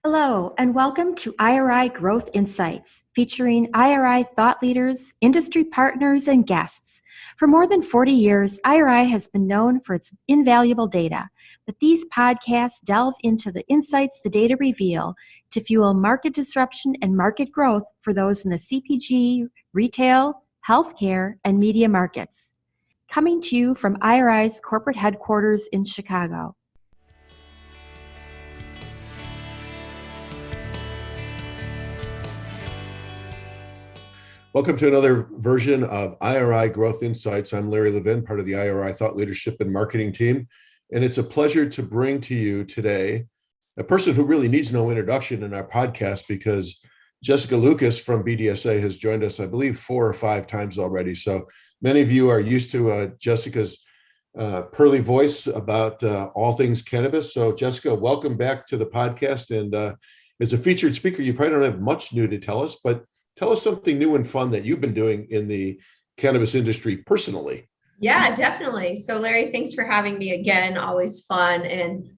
Hello, and welcome to IRI Growth Insights, featuring IRI thought leaders, industry partners, and guests. For more than 40 years, IRI has been known for its invaluable data, but these podcasts delve into the insights the data reveal to fuel market disruption and market growth for those in the CPG, retail, healthcare, and media markets. Coming to you from IRI's corporate headquarters in Chicago. Welcome to another version of IRI Growth Insights. I'm Larry Levin, part of the IRI Thought Leadership and Marketing team. And it's a pleasure to bring to you today a person who really needs no introduction in our podcast, because Jessica Lukas from Bdsa has joined us, I believe, 4 or 5 times already. So many of you are used to Jessica's pearly voice about all things cannabis. So Jessica, welcome back to the podcast. And as a featured speaker, you probably don't have much new to tell us, but tell us something new and fun that you've been doing in the cannabis industry personally. Yeah, definitely. So Larry, thanks for having me again. Always fun. And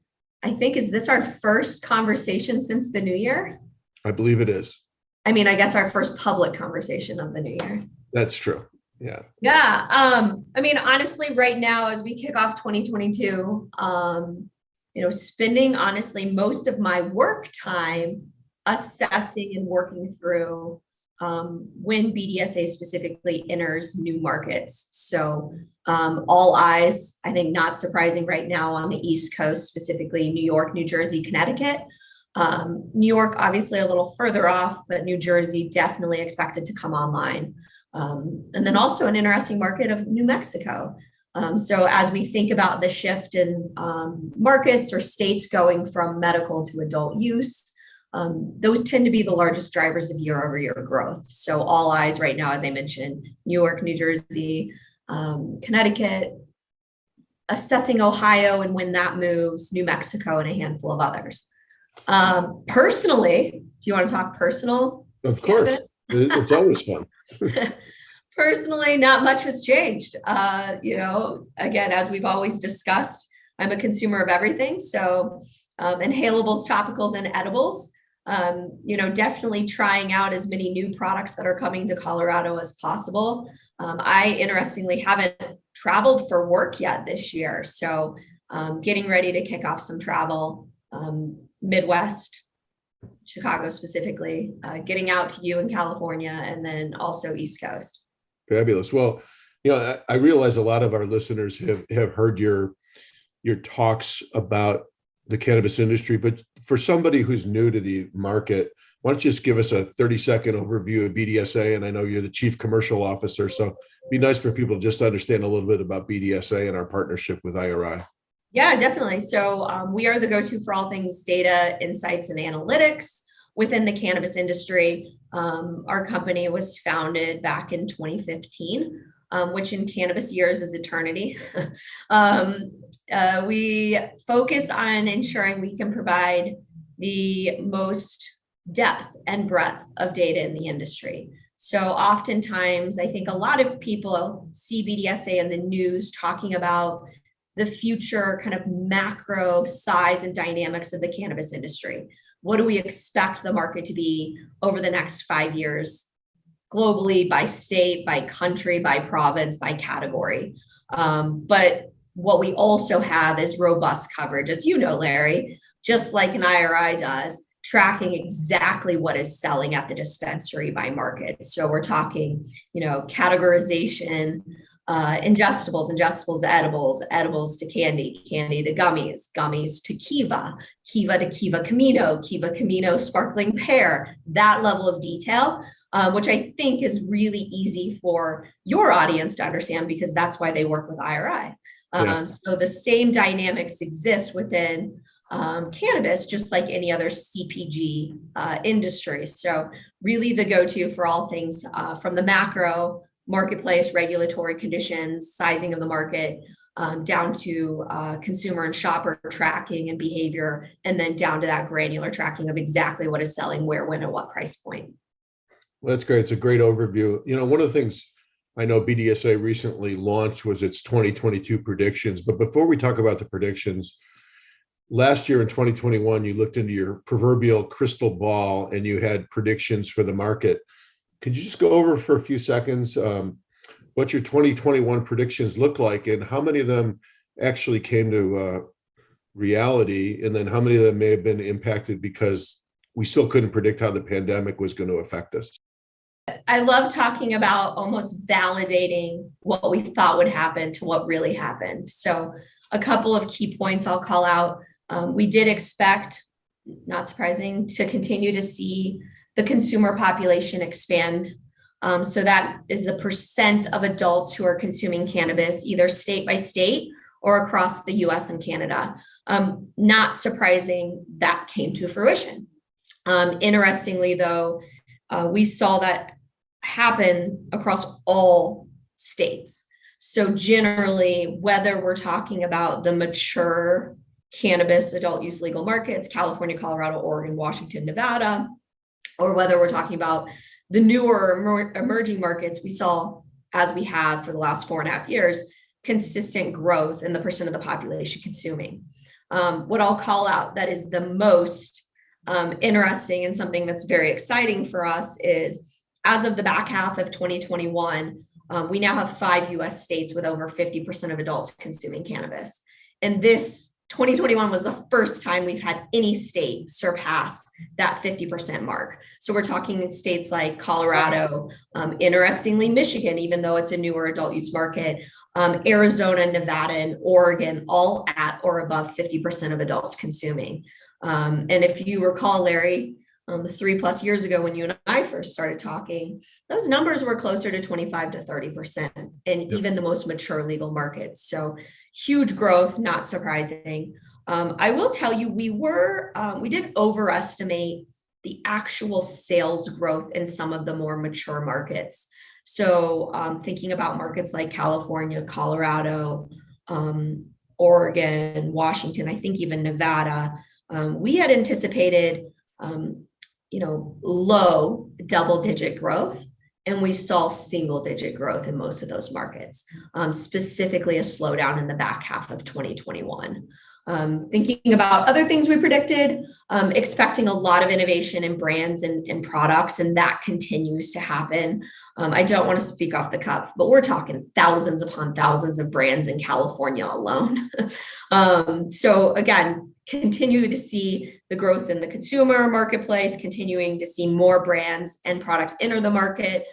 I think, is this our first conversation since the new year? I believe it is. I mean, I guess our first public conversation of the new year. That's true. Yeah. Yeah. I mean, honestly, right now, as we kick off 2022, spending honestly most of my work time assessing and working through when Bdsa specifically enters new markets. So all eyes, I think, not surprising right now on the East Coast, specifically New York, New Jersey, Connecticut. New York, obviously a little further off, but New Jersey definitely expected to come online. And then also an interesting market of New Mexico. So as we think about the shift in markets or states going from medical to adult use, those tend to be the largest drivers of year-over-year growth. So all eyes right now, as I mentioned, New York, New Jersey, Connecticut, assessing Ohio and when that moves, New Mexico, and a handful of others. Personally, do you want to talk personal? Of course. It's always fun. Personally, not much has changed. Again, as we've always discussed, I'm a consumer of everything. So inhalables, topicals, and edibles. Definitely trying out as many new products that are coming to Colorado as possible. I interestingly haven't traveled for work yet this year. So getting ready to kick off some travel, Midwest, Chicago specifically, getting out to you in California, and then also East Coast. Fabulous. Well, I realize a lot of our listeners have heard your talks about the cannabis industry, but for somebody who's new to the market, why don't you just give us a 30-second overview of Bdsa? And I know you're the chief commercial officer, so it'd be nice for people just to understand a little bit about Bdsa and our partnership with IRI. Yeah, definitely. So we are the go-to for all things data, insights, and analytics within the cannabis industry. Our company was founded back in 2015. Which in cannabis years is eternity. We focus on ensuring we can provide the most depth and breadth of data in the industry. So oftentimes, I think a lot of people see Bdsa in the news talking about the future kind of macro size and dynamics of the cannabis industry. What do we expect the market to be over the next 5 years? Globally, by state, by country, by province, by category. But what we also have is robust coverage, as you know, Larry, just like an IRI does, tracking exactly what is selling at the dispensary by market. So we're talking, categorization, ingestibles to edibles, edibles to candy, candy to gummies, gummies to kiva, kiva to kiva camino sparkling pear, that level of detail. Which I think is really easy for your audience to understand, because that's why they work with IRI. So the same dynamics exist within cannabis, just like any other CPG industry. So really the go-to for all things from the macro, marketplace, regulatory conditions, sizing of the market, down to consumer and shopper tracking and behavior, and then down to that granular tracking of exactly what is selling, where, when, and what price point. Well, that's great. It's a great overview. One of the things I know Bdsa recently launched was its 2022 predictions. But before we talk about the predictions, last year in 2021, you looked into your proverbial crystal ball and you had predictions for the market. Could you just go over for a few seconds what your 2021 predictions look like and how many of them actually came to reality, and then how many of them may have been impacted because we still couldn't predict how the pandemic was going to affect us? I love talking about almost validating what we thought would happen to what really happened. So a couple of key points I'll call out. We did expect, not surprising, to continue to see the consumer population expand. So that is the percent of adults who are consuming cannabis, either state by state or across the US and Canada. Not surprising, that came to fruition. Interestingly, though, we saw that happen across all states. So generally, whether we're talking about the mature cannabis adult use legal markets, California, Colorado, Oregon, Washington, Nevada, or whether we're talking about the newer emerging markets, we saw, as we have for the last 4.5 years, consistent growth in the percent of the population consuming. What I'll call out that is the most interesting and something that's very exciting for us is, as of the back half of 2021, we now have 5 US states with over 50% of adults consuming cannabis. And this 2021 was the first time we've had any state surpass that 50% mark. So we're talking in states like Colorado, interestingly, Michigan, even though it's a newer adult use market, Arizona, Nevada, and Oregon, all at or above 50% of adults consuming. And if you recall, Larry, 3+ years ago when you and I first started talking, those numbers were closer to 25 to 30% in even the most mature legal markets. So huge growth, not surprising. I will tell you, we did overestimate the actual sales growth in some of the more mature markets. So thinking about markets like California, Colorado, Oregon, Washington, I think even Nevada, we had anticipated low double-digit growth, and we saw single-digit growth in most of those markets, specifically a slowdown in the back half of 2021. Thinking about other things we predicted, expecting a lot of innovation in brands and products, and that continues to happen. I don't want to speak off the cuff, but we're talking thousands upon thousands of brands in California alone. So again, continue to see the growth in the consumer marketplace, continuing to see more brands and products enter the market.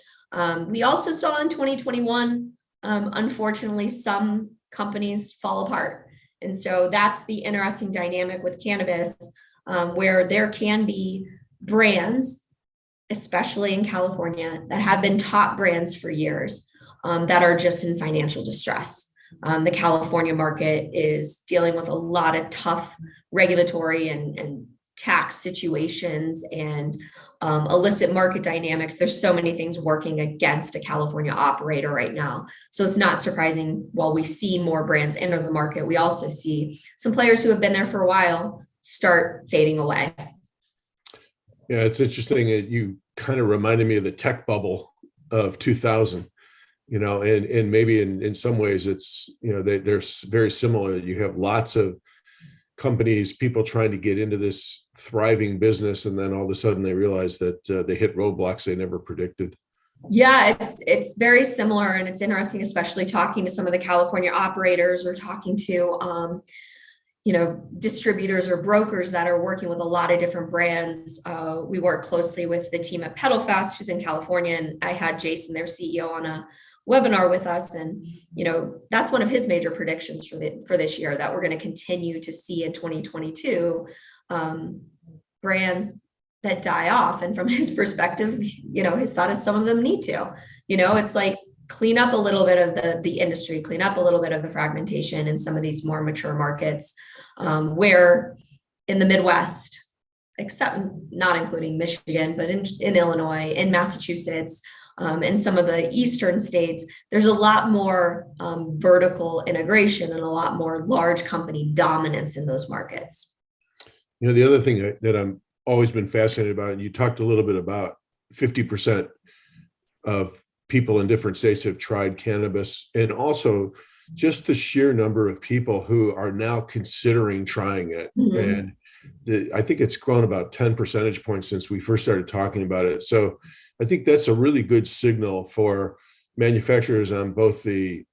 We also saw in 2021, unfortunately, some companies fall apart. And so that's the interesting dynamic with cannabis, where there can be brands, especially in California, that have been top brands for years, that are just in financial distress. The California market is dealing with a lot of tough regulatory and tax situations and illicit market dynamics. There's so many things working against a California operator right now. So it's not surprising, while we see more brands enter the market, we also see some players who have been there for a while start fading away. Yeah, it's interesting that you kind of reminded me of the tech bubble of 2000. And maybe in some ways it's, they're very similar. You have lots of companies, people trying to get into this thriving business, and then all of a sudden they realize that they hit roadblocks they never predicted. Yeah, it's very similar, and it's interesting, especially talking to some of the California operators or talking to distributors or brokers that are working with a lot of different brands. We work closely with the team at PedalFast, who's in California, and I had Jason, their CEO, on a webinar with us, and that's one of his major predictions for this year, that we're going to continue to see in 2022 brands that die off. And from his perspective, his thought is some of them need to. It's like clean up a little bit of the industry, clean up a little bit of the fragmentation in some of these more mature markets, where in the Midwest, except not including Michigan, but in Illinois, in Massachusetts, in some of the eastern states, there's a lot more vertical integration and a lot more large company dominance in those markets. The other thing that I'm always been fascinated about, and you talked a little bit about 50% of people in different states have tried cannabis, and also just the sheer number of people who are now considering trying it. Mhm. And I think it's grown about 10 percentage points since we first started talking about it. So I think that's a really good signal for manufacturers on both the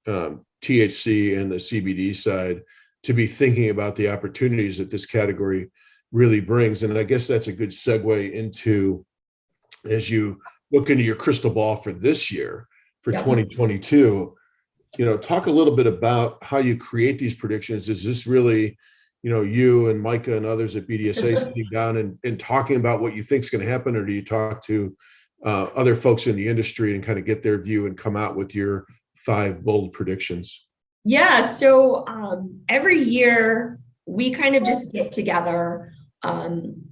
THC and the CBD side to be thinking about the opportunities that this category really brings. And I guess that's a good segue into, as you look into your crystal ball for this year, for Yep. 2022, talk a little bit about how you create these predictions. Is this really, you and Micah and others at Bdsa sitting down and talking about what you think is going to happen, or do you talk to other folks in the industry and kind of get their view and come out with your 5 bold predictions? Yeah, so every year we kind of just get together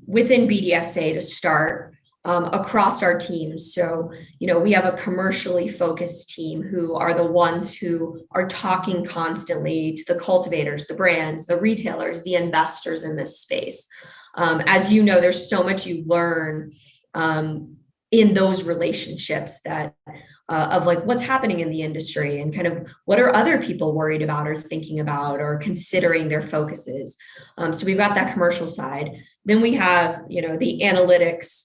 within Bdsa to start across our teams. So, we have a commercially focused team who are the ones who are talking constantly to the cultivators, the brands, the retailers, the investors in this space. As you know, there's so much you learn in those relationships that of like what's happening in the industry and kind of what are other people worried about or thinking about or considering their focuses. So we've got that commercial side. Then we have, the analytics,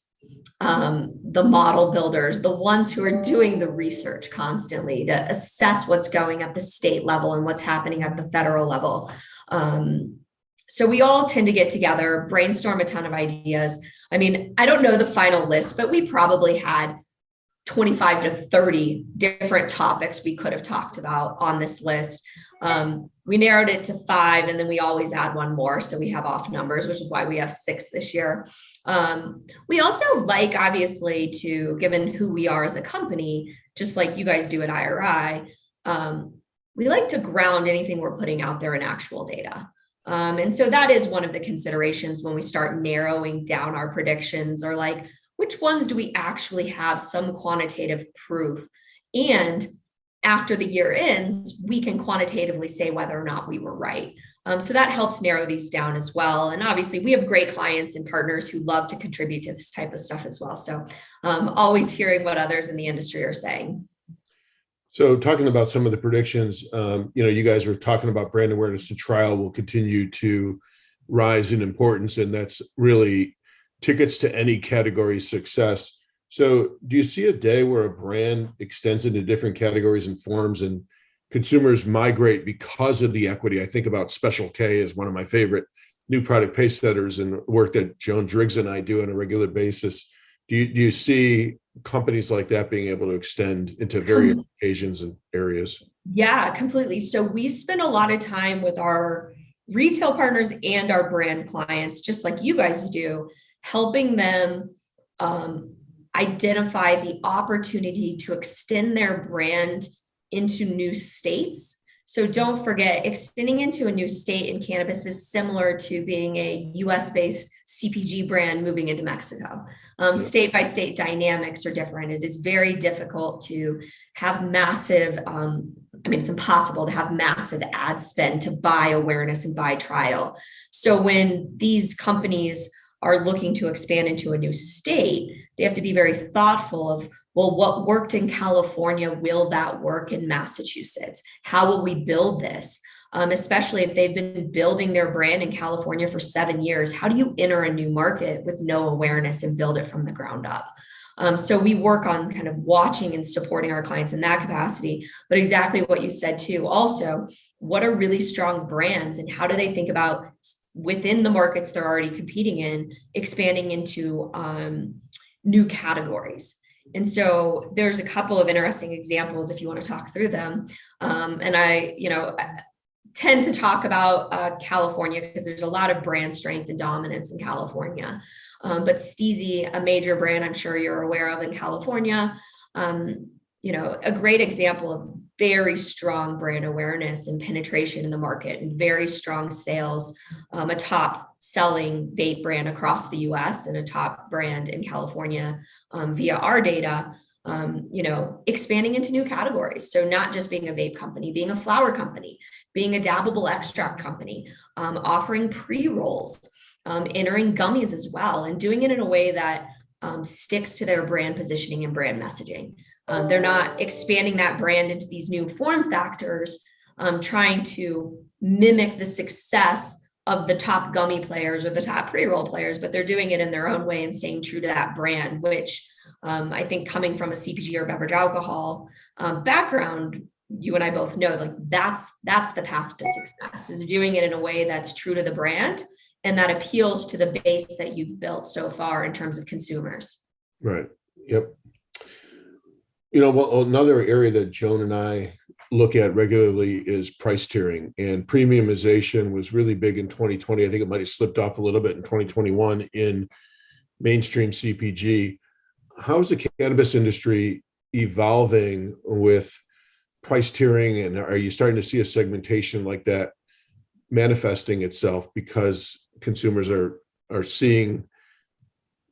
the model builders, the ones who are doing the research constantly to assess what's going at the state level and what's happening at the federal level. So we all tend to get together, brainstorm a ton of ideas. I mean, I don't know the final list, but we probably had 25 to 30 different topics we could have talked about on this list. We narrowed it to 5, and then we always add one more. So we have off numbers, which is why we have 6 this year. We also like, obviously, given who we are as a company, just like you guys do at IRI, we like to ground anything we're putting out there in actual data. And so that is one of the considerations when we start narrowing down our predictions, or like, which ones do we actually have some quantitative proof? And after the year ends, we can quantitatively say whether or not we were right. So that helps narrow these down as well. And obviously, we have great clients and partners who love to contribute to this type of stuff as well. So always hearing what others in the industry are saying. So talking about some of the predictions, you guys were talking about brand awareness and trial will continue to rise in importance, and that's really tickets to any category success. So do you see a day where a brand extends into different categories and forms and consumers migrate because of the equity? I think about Special K as one of my favorite new product pace setters and work that Joan Driggs and I do on a regular basis. Do you see companies like that being able to extend into various occasions and areas? Yeah, completely. So we spend a lot of time with our retail partners and our brand clients, just like you guys do, helping them identify the opportunity to extend their brand into new states. So don't forget, extending into a new state in cannabis is similar to being a US-based CPG brand moving into Mexico. State by state dynamics are different. It is very difficult to have massive, it's impossible to have massive ad spend to buy awareness and buy trial. So when these companies are looking to expand into a new state, they have to be very thoughtful of, well, what worked in California, will that work in Massachusetts? How will we build this? Especially if they've been building their brand in California for 7 years, how do you enter a new market with no awareness and build it from the ground up? So we work on kind of watching and supporting our clients in that capacity, but exactly what you said too. Also, what are really strong brands and how do they think about within the markets they're already competing in, expanding into new categories? And so there's a couple of interesting examples if you want to talk through them. And I tend to talk about California because there's a lot of brand strength and dominance in California. But Steezy, a major brand I'm sure you're aware of in California, a great example of very strong brand awareness and penetration in the market and very strong sales, a top selling vape brand across the US and a top brand in California via our data, expanding into new categories. So not just being a vape company, being a flower company, being a dabbable extract company, offering pre-rolls, entering gummies as well, and doing it in a way that sticks to their brand positioning and brand messaging. They're not expanding that brand into these new form factors trying to mimic the success of the top gummy players or the top pre-roll players, but they're doing it in their own way and staying true to that brand, which I think coming from a CPG or beverage alcohol background, you and I both know, like that's the path to success, is doing it in a way that's true to the brand and that appeals to the base that you've built so far in terms of consumers. Right. Yep. Well, another area that Joan and I look at regularly is price tiering, and premiumization was really big in 2020. I think it might have slipped off a little bit in 2021 in mainstream CPG. How is the cannabis industry evolving with price tiering, and are you starting to see a segmentation like that manifesting itself because consumers are seeing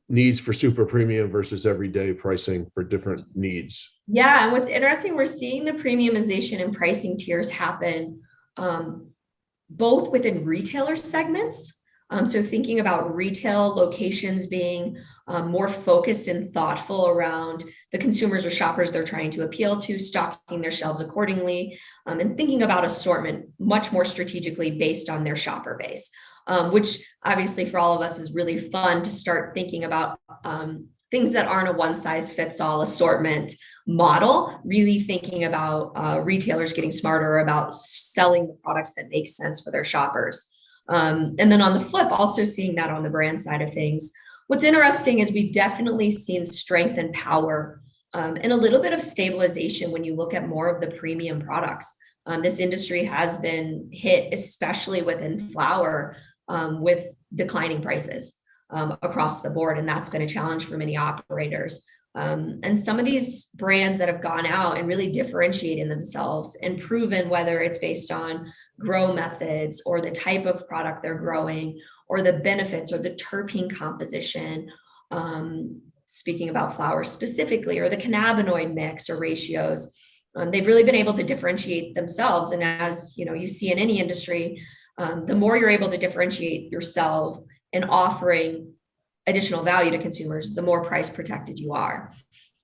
needs for super premium versus everyday pricing for different needs? Yeah, and what's interesting, we're seeing the premiumization and pricing tiers happen both within retailer segments. So thinking about retail locations being more focused and thoughtful around the consumers or shoppers they're trying to appeal to, stocking their shelves accordingly, and thinking about assortment much more strategically based on their shopper base, which obviously for all of us is really fun to start thinking about things that aren't a one-size-fits-all assortment model, really thinking about retailers getting smarter about selling the products that make sense for their shoppers. And then on the flip, also seeing that on the brand side of things. What's interesting is we've definitely seen strength and power and a little bit of stabilization when you look at more of the premium products. This industry has been hit, especially within flower, with declining prices across the board. And that's been a challenge for many operators. And some of these brands that have gone out and really differentiated themselves and proven, whether it's based on grow methods or the type of product they're growing or the benefits or the terpene composition, speaking about flowers specifically, or the cannabinoid mix or ratios, they've really been able to differentiate themselves. And as you see in any industry, the more you're able to differentiate yourself and offering additional value to consumers, the more price protected you are.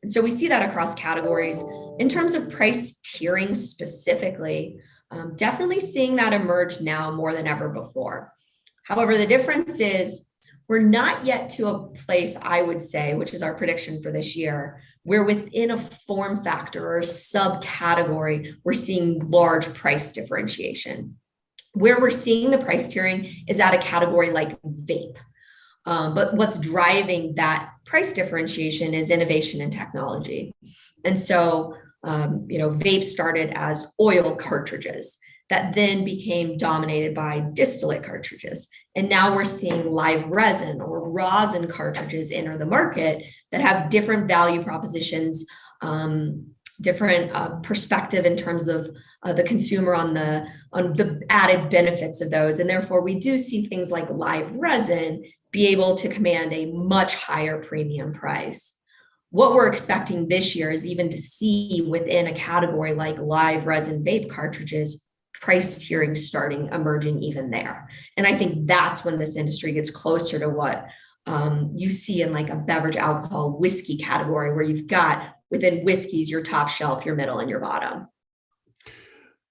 And so we see that across categories. In terms of price tiering specifically, definitely seeing that emerge now more than ever before. However, the difference is we're not yet to a place, I would say, which is our prediction for this year, where within a form factor or a subcategory, we're seeing large price differentiation. Where we're seeing the price tiering is at a category like vape. But what's driving that price differentiation is innovation and technology. And so, vape started as oil cartridges that then became dominated by distillate cartridges. And now we're seeing live resin or rosin cartridges enter the market that have different value propositions, different perspective in terms of the consumer on the added benefits of those. And therefore, we do see things like live resin be able to command a much higher premium price. What we're expecting this year is even to see within a category like live resin vape cartridges, price tiering emerging even there. And I think that's when this industry gets closer to what you see in like a beverage alcohol whiskey category, where you've got within whiskeys, your top shelf, your middle, and your bottom.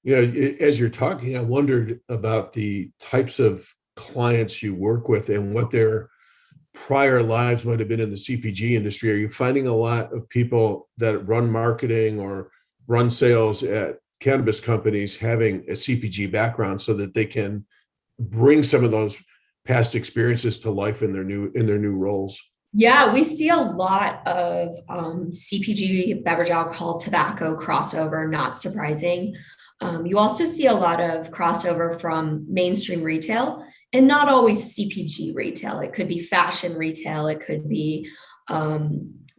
Yeah, as you're talking, I wondered about the types of clients you work with and what their prior lives might have been in the CPG industry. Are you finding a lot of people that run marketing or run sales at cannabis companies having a CPG background so that they can bring some of those past experiences to life in their new roles? Yeah, we see a lot of CPG, beverage alcohol, tobacco crossover, not surprising. You also see a lot of crossover from mainstream retail and not always CPG retail. It could be fashion retail. It could be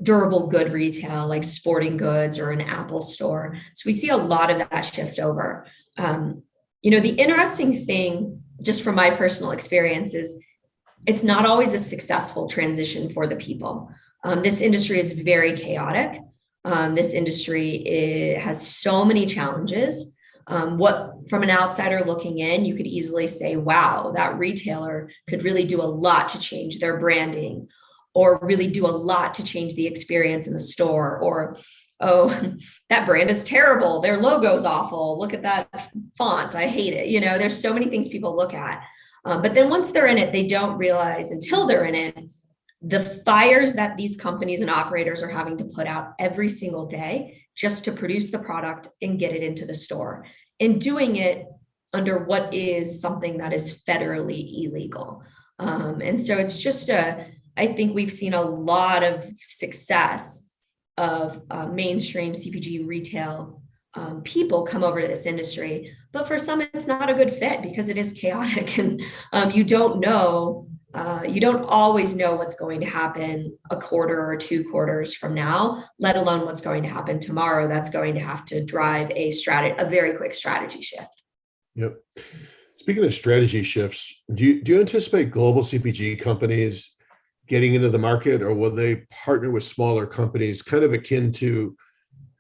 durable good retail like sporting goods or an Apple store. So we see a lot of that shift over. The interesting thing, just from my personal experience, is it's not always a successful transition for the people. This industry is very chaotic. This industry has so many challenges. From an outsider looking in, you could easily say, wow, that retailer could really do a lot to change their branding, or really do a lot to change the experience in the store, or oh, that brand is terrible. Their logo's awful. Look at that font. I hate it. There's so many things people look at. But then once they're in it, they don't realize until they're in it, the fires that these companies and operators are having to put out every single day just to produce the product and get it into the store, and doing it under what is something that is federally illegal. And so it's just I think we've seen a lot of success of mainstream CPG retail people come over to this industry, but for some it's not a good fit because it is chaotic, and you don't always know what's going to happen a quarter or 2 quarters from now, let alone what's going to happen tomorrow. That's going to have to drive a very quick strategy shift. Yep. Speaking of strategy shifts, do you anticipate global CPG companies getting into the market, or will they partner with smaller companies, kind of akin to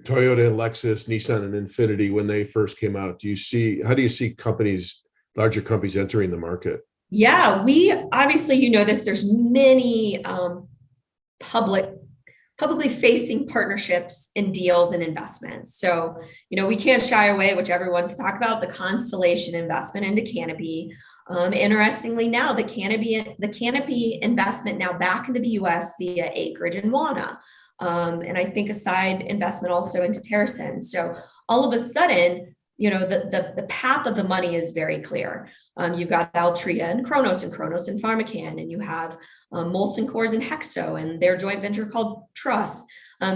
Toyota and Lexus, Nissan and Infiniti when they first came out? How do you see larger companies entering the market? Yeah, we obviously, there's many publicly facing partnerships and deals and investments. So, we can't shy away, which everyone can talk about, the Constellation investment into Canopy. Interestingly, now the Canopy investment now back into the US via Acreage and Wana. And I think a side investment also into TerraSyn. So all of a sudden, the path of the money is very clear. You've got Altria and Kronos and PharmaCann, and you have Molson Coors and Hexo and their joint venture called Truss.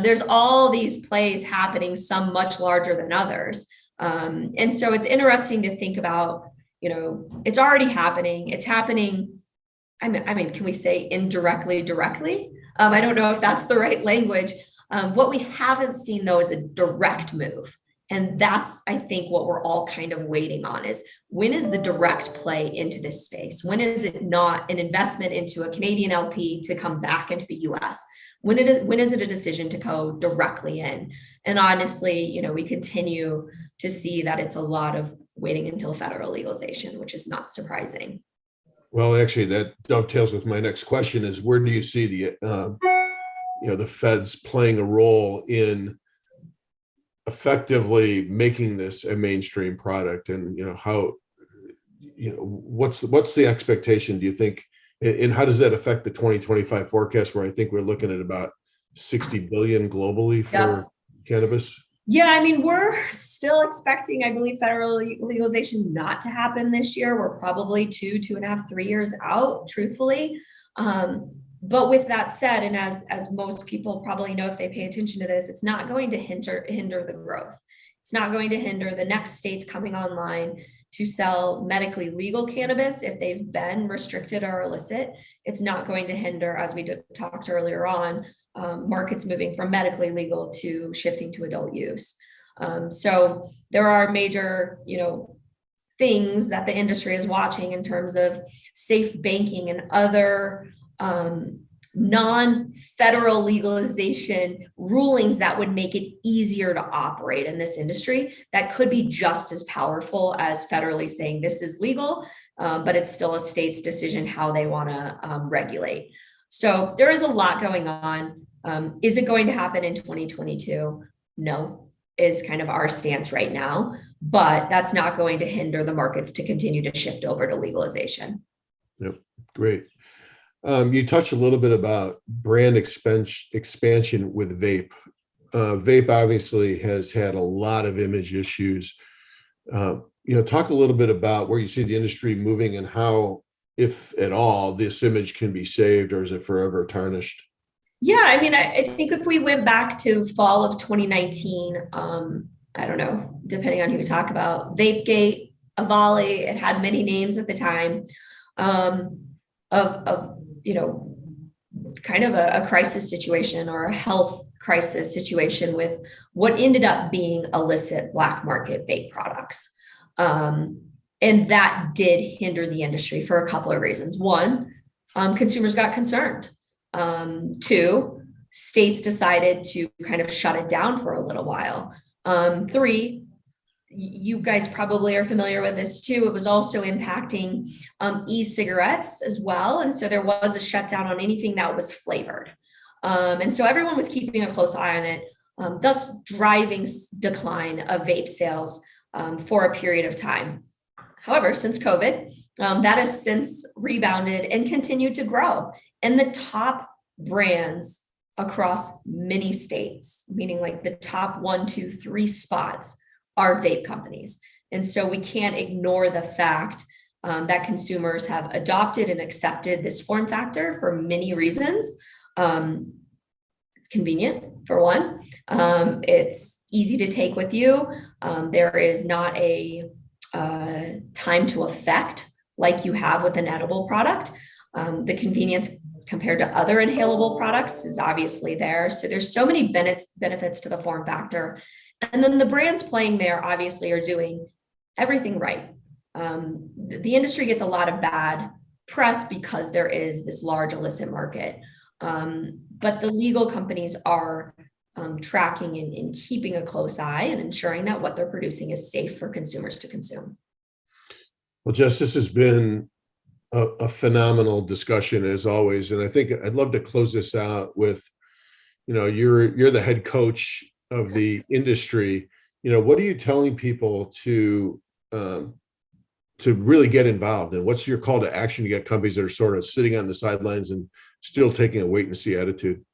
There's all these plays happening, some much larger than others. And so it's interesting to think about, it's already happening. It's happening. I mean, can we say indirectly, directly? I don't know if that's the right language. What we haven't seen though is a direct move. And that's, I think, what we're all kind of waiting on is, when is the direct play into this space? When is it not an investment into a Canadian LP to come back into the US? When is it a decision to go directly in? And honestly, we continue to see that it's a lot of waiting until federal legalization, which is not surprising. Well, actually, that dovetails with my next question: is where do you see the feds playing a role in effectively making this a mainstream product? And what's the expectation, do you think, and how does that affect the 2025 forecast, where I think we're looking at about 60 billion globally for cannabis? Yeah, I mean, we're still expecting, I believe, federal legalization not to happen this year. We're probably 2.5, 3 years out, truthfully. But with that said, and as most people probably know if they pay attention to this, it's not going to hinder the growth. It's not going to hinder the next states coming online to sell medically legal cannabis if they've been restricted or illicit. It's not going to hinder, as we talked earlier on, markets moving from medically legal to shifting to adult use. So there are major, things that the industry is watching in terms of safe banking and other non-federal legalization rulings that would make it easier to operate in this industry, that could be just as powerful as federally saying this is legal, but it's still a state's decision how they want to regulate. So there is a lot going on. Is it going to happen in 2022? No, is kind of our stance right now, but that's not going to hinder the markets to continue to shift over to legalization. Yep, great. You touched a little bit about brand expansion with vape. Vape obviously has had a lot of image issues. Talk a little bit about where you see the industry moving and how, if at all, this image can be saved, or is it forever tarnished? Yeah, I mean, I think if we went back to fall of 2019, I don't know, depending on who you talk about, Vapegate, Avali, it had many names at the time, of kind of a crisis situation or a health crisis situation with what ended up being illicit black market vape products. And that did hinder the industry for a couple of reasons. One, consumers got concerned. Two, states decided to kind of shut it down for a little while. Three, you guys probably are familiar with this too. It was also impacting e-cigarettes as well. And so there was a shutdown on anything that was flavored. And so everyone was keeping a close eye on it. thus driving decline of vape sales for a period of time. However, since COVID, that has since rebounded and continued to grow. And the top brands across many states, meaning like the top 1, 2, 3 spots, are vape companies. And so we can't ignore the fact that consumers have adopted and accepted this form factor for many reasons. It's convenient, for one. It's easy to take with you. There is not a time to effect like you have with an edible product. The convenience compared to other inhalable products is obviously there. So there's so many benefits to the form factor. And then the brands playing there obviously are doing everything right. The industry gets a lot of bad press because there is this large illicit market. But the legal companies are tracking and keeping a close eye and ensuring that what they're producing is safe for consumers to consume. Well, Jess, this has been a phenomenal discussion as always. And I think I'd love to close this out with, you're the head coach of the industry. What are you telling people to really get involved? And what's your call to action to get companies that are sort of sitting on the sidelines and still taking a wait and see attitude?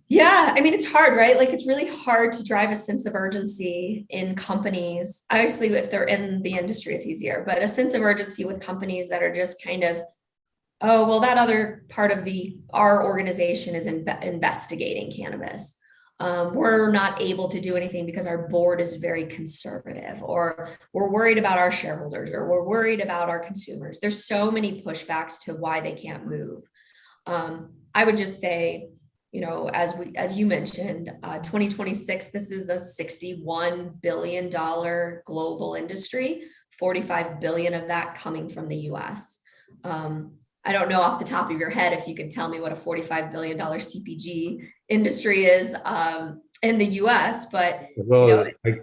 Yeah, I mean, it's hard, right? Like, it's really hard to drive a sense of urgency in companies. Obviously, if they're in the industry, it's easier, but a sense of urgency with companies that are just kind of, oh, well, that other part of our organization is investigating cannabis. We're not able to do anything because our board is very conservative, or we're worried about our shareholders, or we're worried about our consumers. There's so many pushbacks to why they can't move. I would just say, as you mentioned, 2026, this is a $61 billion global industry, 45 billion of that coming from the US. I don't know off the top of your head if you could tell me what a $45 billion CPG industry is in the US, but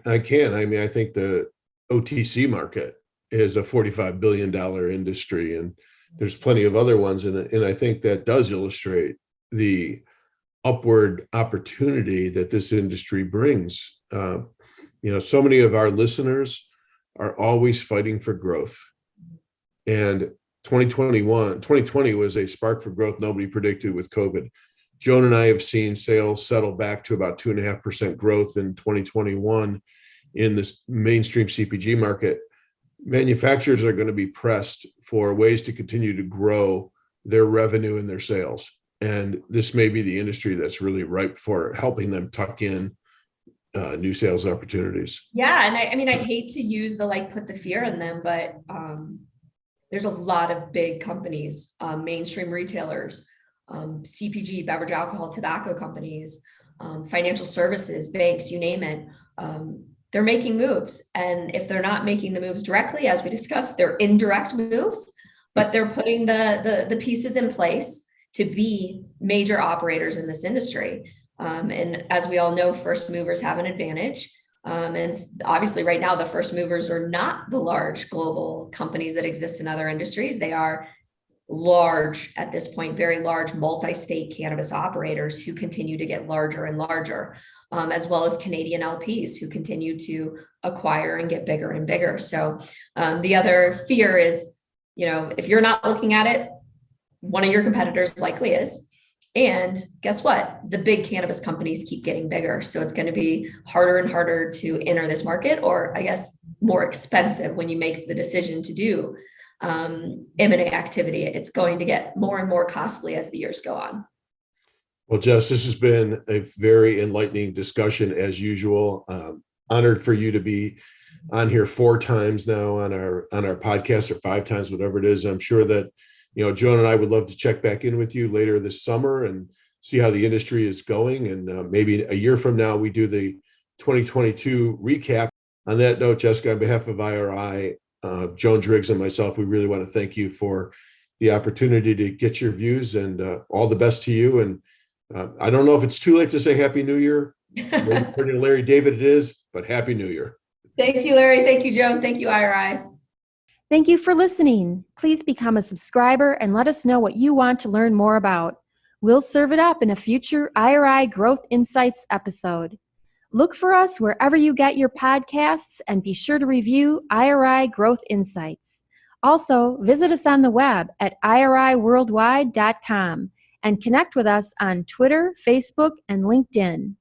I can. I mean, I think the OTC market is a $45 billion industry, and there's plenty of other ones. And I think that does illustrate the upward opportunity that this industry brings. So many of our listeners are always fighting for growth. And 2020 was a spark for growth nobody predicted with COVID. Joan and I have seen sales settle back to about 2.5% growth in 2021 in this mainstream CPG market. Manufacturers are going to be pressed for ways to continue to grow their revenue and their sales. And this may be the industry that's really ripe for helping them tuck in new sales opportunities. Yeah. And I hate to use put the fear in them, but there's a lot of big companies, mainstream retailers, CPG, beverage, alcohol, tobacco companies, financial services, banks, you name it. They're making moves. And if they're not making the moves directly, as we discussed, they're indirect moves, but they're putting the pieces in place to be major operators in this industry. And as we all know, first movers have an advantage. And obviously right now, the first movers are not the large global companies that exist in other industries. They are large, at this point, very large multi-state cannabis operators who continue to get larger and larger, as well as Canadian LPs who continue to acquire and get bigger and bigger. So the other fear is, if you're not looking at it, one of your competitors likely is. And guess what? The big cannabis companies keep getting bigger. So it's going to be harder and harder to enter this market, or I guess more expensive when you make the decision to do M&A activity. It's going to get more and more costly as the years go on. Well, Jess, this has been a very enlightening discussion as usual. Honored for you to be on here 4 times now on our podcast, or 5 times, whatever it is. I'm sure that Joan and I would love to check back in with you later this summer and see how the industry is going. And maybe a year from now, we do the 2022 recap. On that note, Jessica, on behalf of IRI, Joan Driggs and myself, we really want to thank you for the opportunity to get your views, and all the best to you. And I don't know if it's too late to say Happy New Year. According to Larry David, it is, but Happy New Year. Thank you, Larry. Thank you, Joan. Thank you, IRI. Thank you for listening. Please become a subscriber and let us know what you want to learn more about. We'll serve it up in a future IRI Growth Insights episode. Look for us wherever you get your podcasts and be sure to review IRI Growth Insights. Also, visit us on the web at iriworldwide.com and connect with us on Twitter, Facebook, and LinkedIn.